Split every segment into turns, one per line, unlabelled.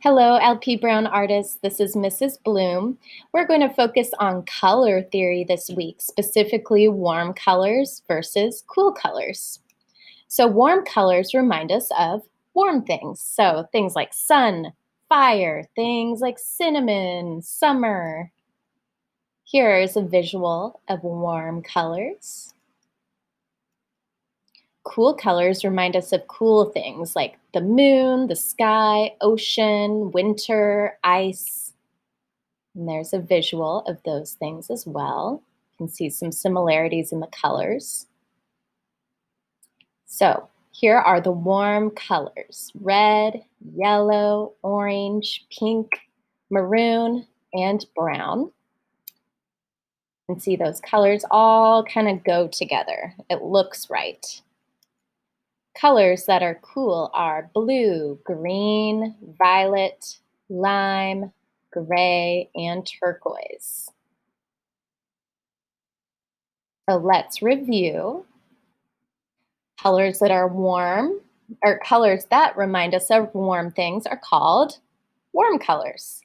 Hello, LP Brown artists. This is Mrs. Bloom. We're going to focus on color theory this week, specifically warm colors versus cool colors. So, warm colors remind us of warm things. So, things like sun, fire, things like cinnamon, summer. Here is a visual of warm colors. Cool colors remind us of cool things like the moon, the sky, ocean, winter, ice. And there's a visual of those things as well. You can see some similarities in the colors. So here are the warm colors: red, yellow, orange, pink, maroon, and brown. You can see those colors all kind of go together. It looks right. Colors that are cool are blue, green, violet, lime, gray, and turquoise. So let's review. Colors that are warm, or colors that remind us of warm things, are called warm colors.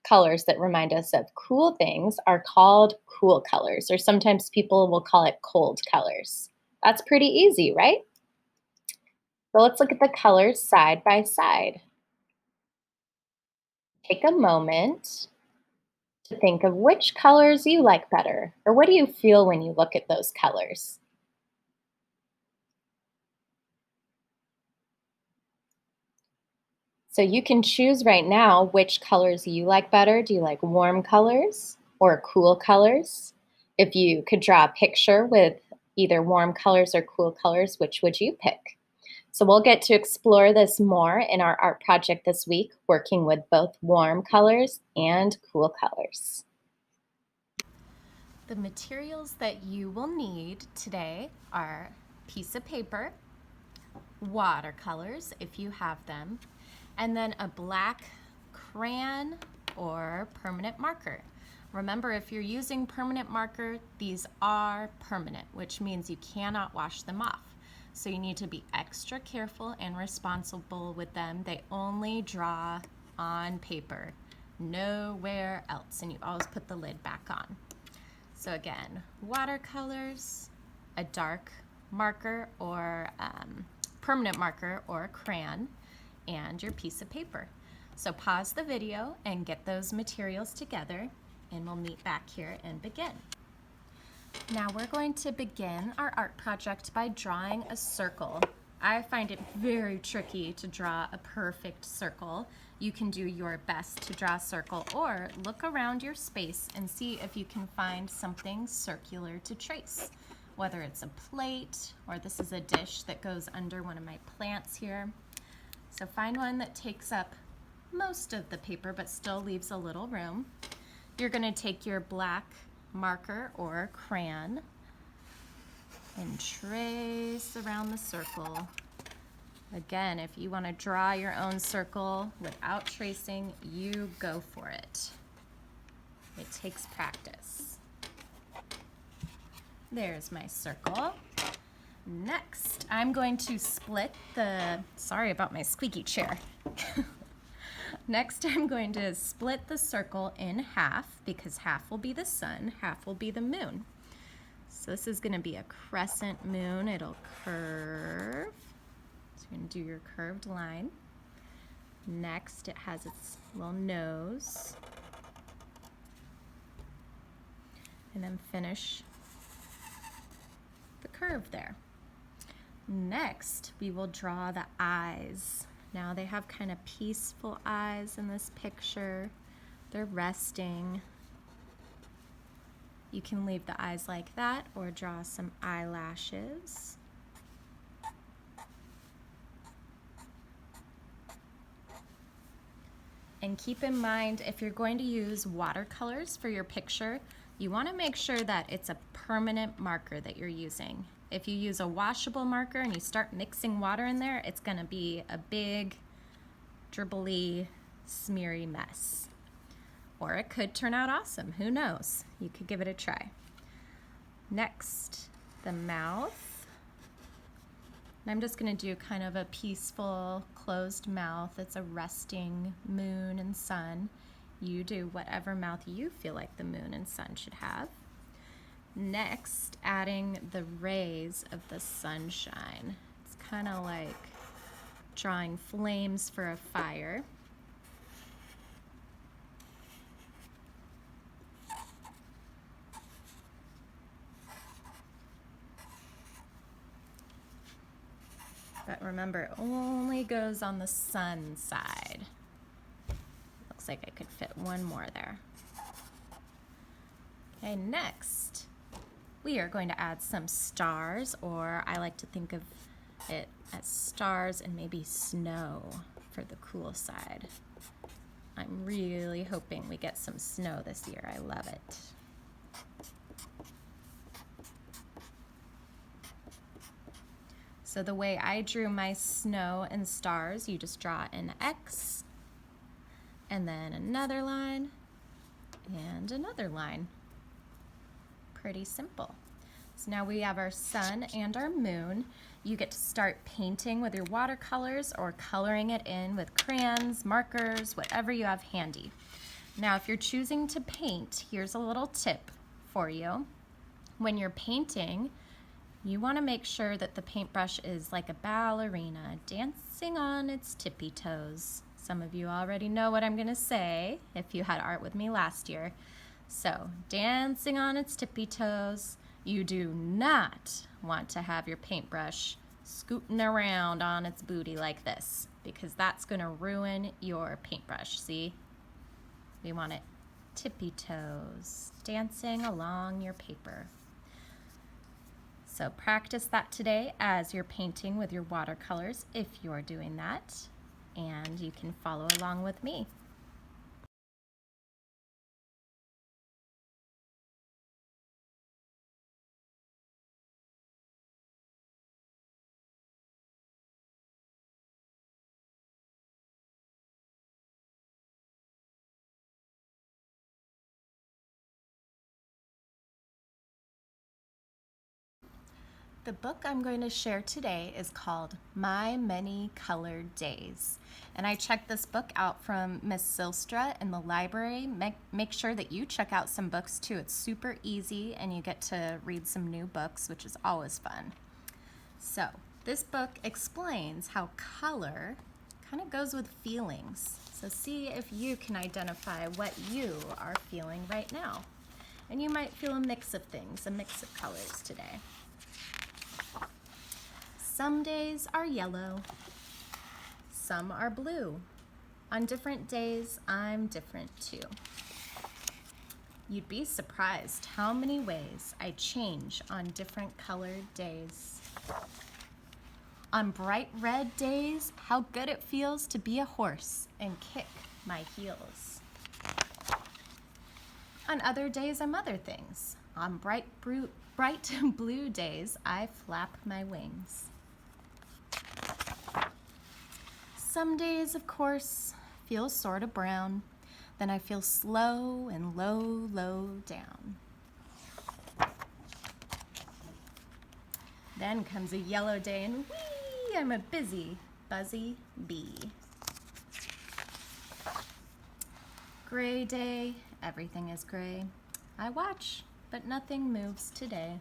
Colors that remind us of cool things are called cool colors, or sometimes people will call it cold colors. That's pretty easy, right? So let's look at the colors side by side. Take a moment to think of which colors you like better, or what do you feel when you look at those colors? So you can choose right now which colors you like better. Do you like warm colors or cool colors? If you could draw a picture with either warm colors or cool colors, which would you pick? So we'll get to explore this more in our art project this week, working with both warm colors and cool colors. The materials that you will need today are a piece of paper, watercolors if you have them, and then a black crayon or permanent marker. Remember, if you're using permanent marker, these are permanent, which means you cannot wash them off. So you need to be extra careful and responsible with them. They only draw on paper, nowhere else, and you always put the lid back on. So again, watercolors, a dark marker or permanent marker or a crayon, and your piece of paper. So pause the video and get those materials together, and we'll meet back here and begin. Now we're going to begin our art project by drawing a circle. I find it very tricky to draw a perfect circle. You can do your best to draw a circle, or look around your space and see if you can find something circular to trace, whether it's a plate or this is a dish that goes under one of my plants here. So find one that takes up most of the paper but still leaves a little room. You're going to take your black marker or crayon and trace around the circle. Again, if you want to draw your own circle without tracing, you go for it. It takes practice. There's my circle. Next, I'm going to split the, sorry about my squeaky chair. Next, I'm going to split the circle in half, because half will be the sun, half will be the moon. So this is going to be a crescent moon. It'll curve. So you're going to do your curved line. Next, it has its little nose. And then finish the curve there. Next, we will draw the eyes. Now they have kind of peaceful eyes in this picture. They're resting. You can leave the eyes like that or draw some eyelashes. And keep in mind, if you're going to use watercolors for your picture, you want to make sure that it's a permanent marker that you're using. If you use a washable marker and you start mixing water in there, it's going to be a big, dribbly, smeary mess. Or it could turn out awesome. Who knows? You could give it a try. Next, the mouth. And I'm just going to do kind of a peaceful, closed mouth. It's a resting moon and sun. You do whatever mouth you feel like the moon and sun should have. Next, adding the rays of the sunshine. It's kind of like drawing flames for a fire. But remember, it only goes on the sun side. Looks like I could fit one more there. Okay, next, we are going to add some stars, or I like to think of it as stars and maybe snow for the cool side. I'm really hoping we get some snow this year. I love it. So the way I drew my snow and stars, you just draw an X, and then another line, and another line. Pretty simple. So now we have our sun and our moon. You get to start painting with your watercolors or coloring it in with crayons, markers, whatever you have handy. Now, if you're choosing to paint, here's a little tip for you. When you're painting, you want to make sure that the paintbrush is like a ballerina, dancing on its tippy toes. Some of you already know what I'm going to say if you had art with me last year. So, dancing on its tippy toes. You do not want to have your paintbrush scooting around on its booty like this, because that's going to ruin your paintbrush. See? We want it tippy toes, dancing along your paper. So practice that today as you're painting with your watercolors if you're doing that, and you can follow along with me. The book I'm going to share today is called My Many Colored Days. And I checked this book out from Miss Silstra in the library. Make sure that you check out some books too. It's super easy and you get to read some new books, which is always fun. So this book explains how color kind of goes with feelings. So see if you can identify what you are feeling right now. And you might feel a mix of things, a mix of colors today. Some days are yellow, some are blue. On different days, I'm different too. You'd be surprised how many ways I change on different colored days. On bright red days, how good it feels to be a horse and kick my heels. On other days, I'm other things. On bright blue days, I flap my wings. Some days, of course, feel sort of brown. Then I feel slow and low, low down. Then comes a yellow day and whee, I'm a busy, buzzy bee. Gray day, everything is gray. I watch, but nothing moves today.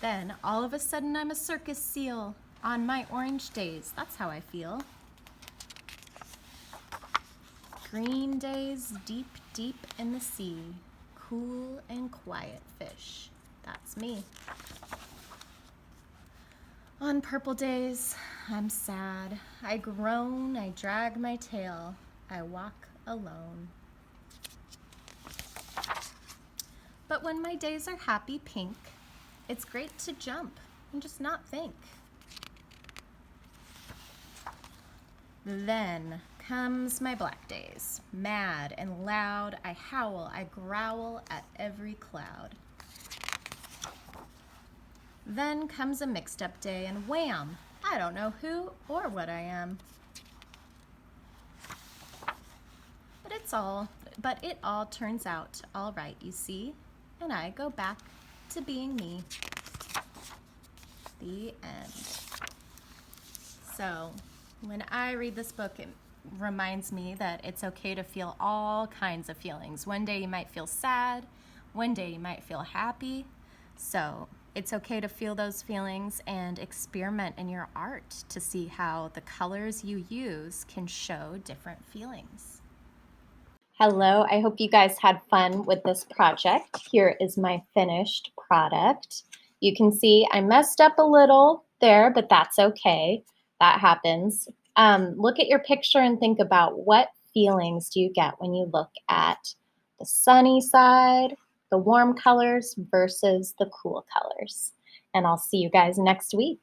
Then, all of a sudden, I'm a circus seal. On my orange days, that's how I feel. Green days, deep, deep in the sea. Cool and quiet fish. That's me. On purple days, I'm sad. I groan, I drag my tail. I walk alone. But when my days are happy pink, it's great to jump and just not think. Then comes my black days. Mad and loud, I howl, I growl at every cloud. Then comes a mixed up day and wham, I don't know who or what I am. But it all turns out all right, you see, and I go back to being me. The end. So when I read this book, it reminds me that it's okay to feel all kinds of feelings. One day you might feel sad, one day you might feel happy. So it's okay to feel those feelings and experiment in your art to see how the colors you use can show different feelings. Hello, I hope you guys had fun with this project. Here is my finished product. You can see I messed up a little there, but that's okay. That happens. Look at your picture and think about what feelings do you get when you look at the sunny side, the warm colors versus the cool colors. And I'll see you guys next week.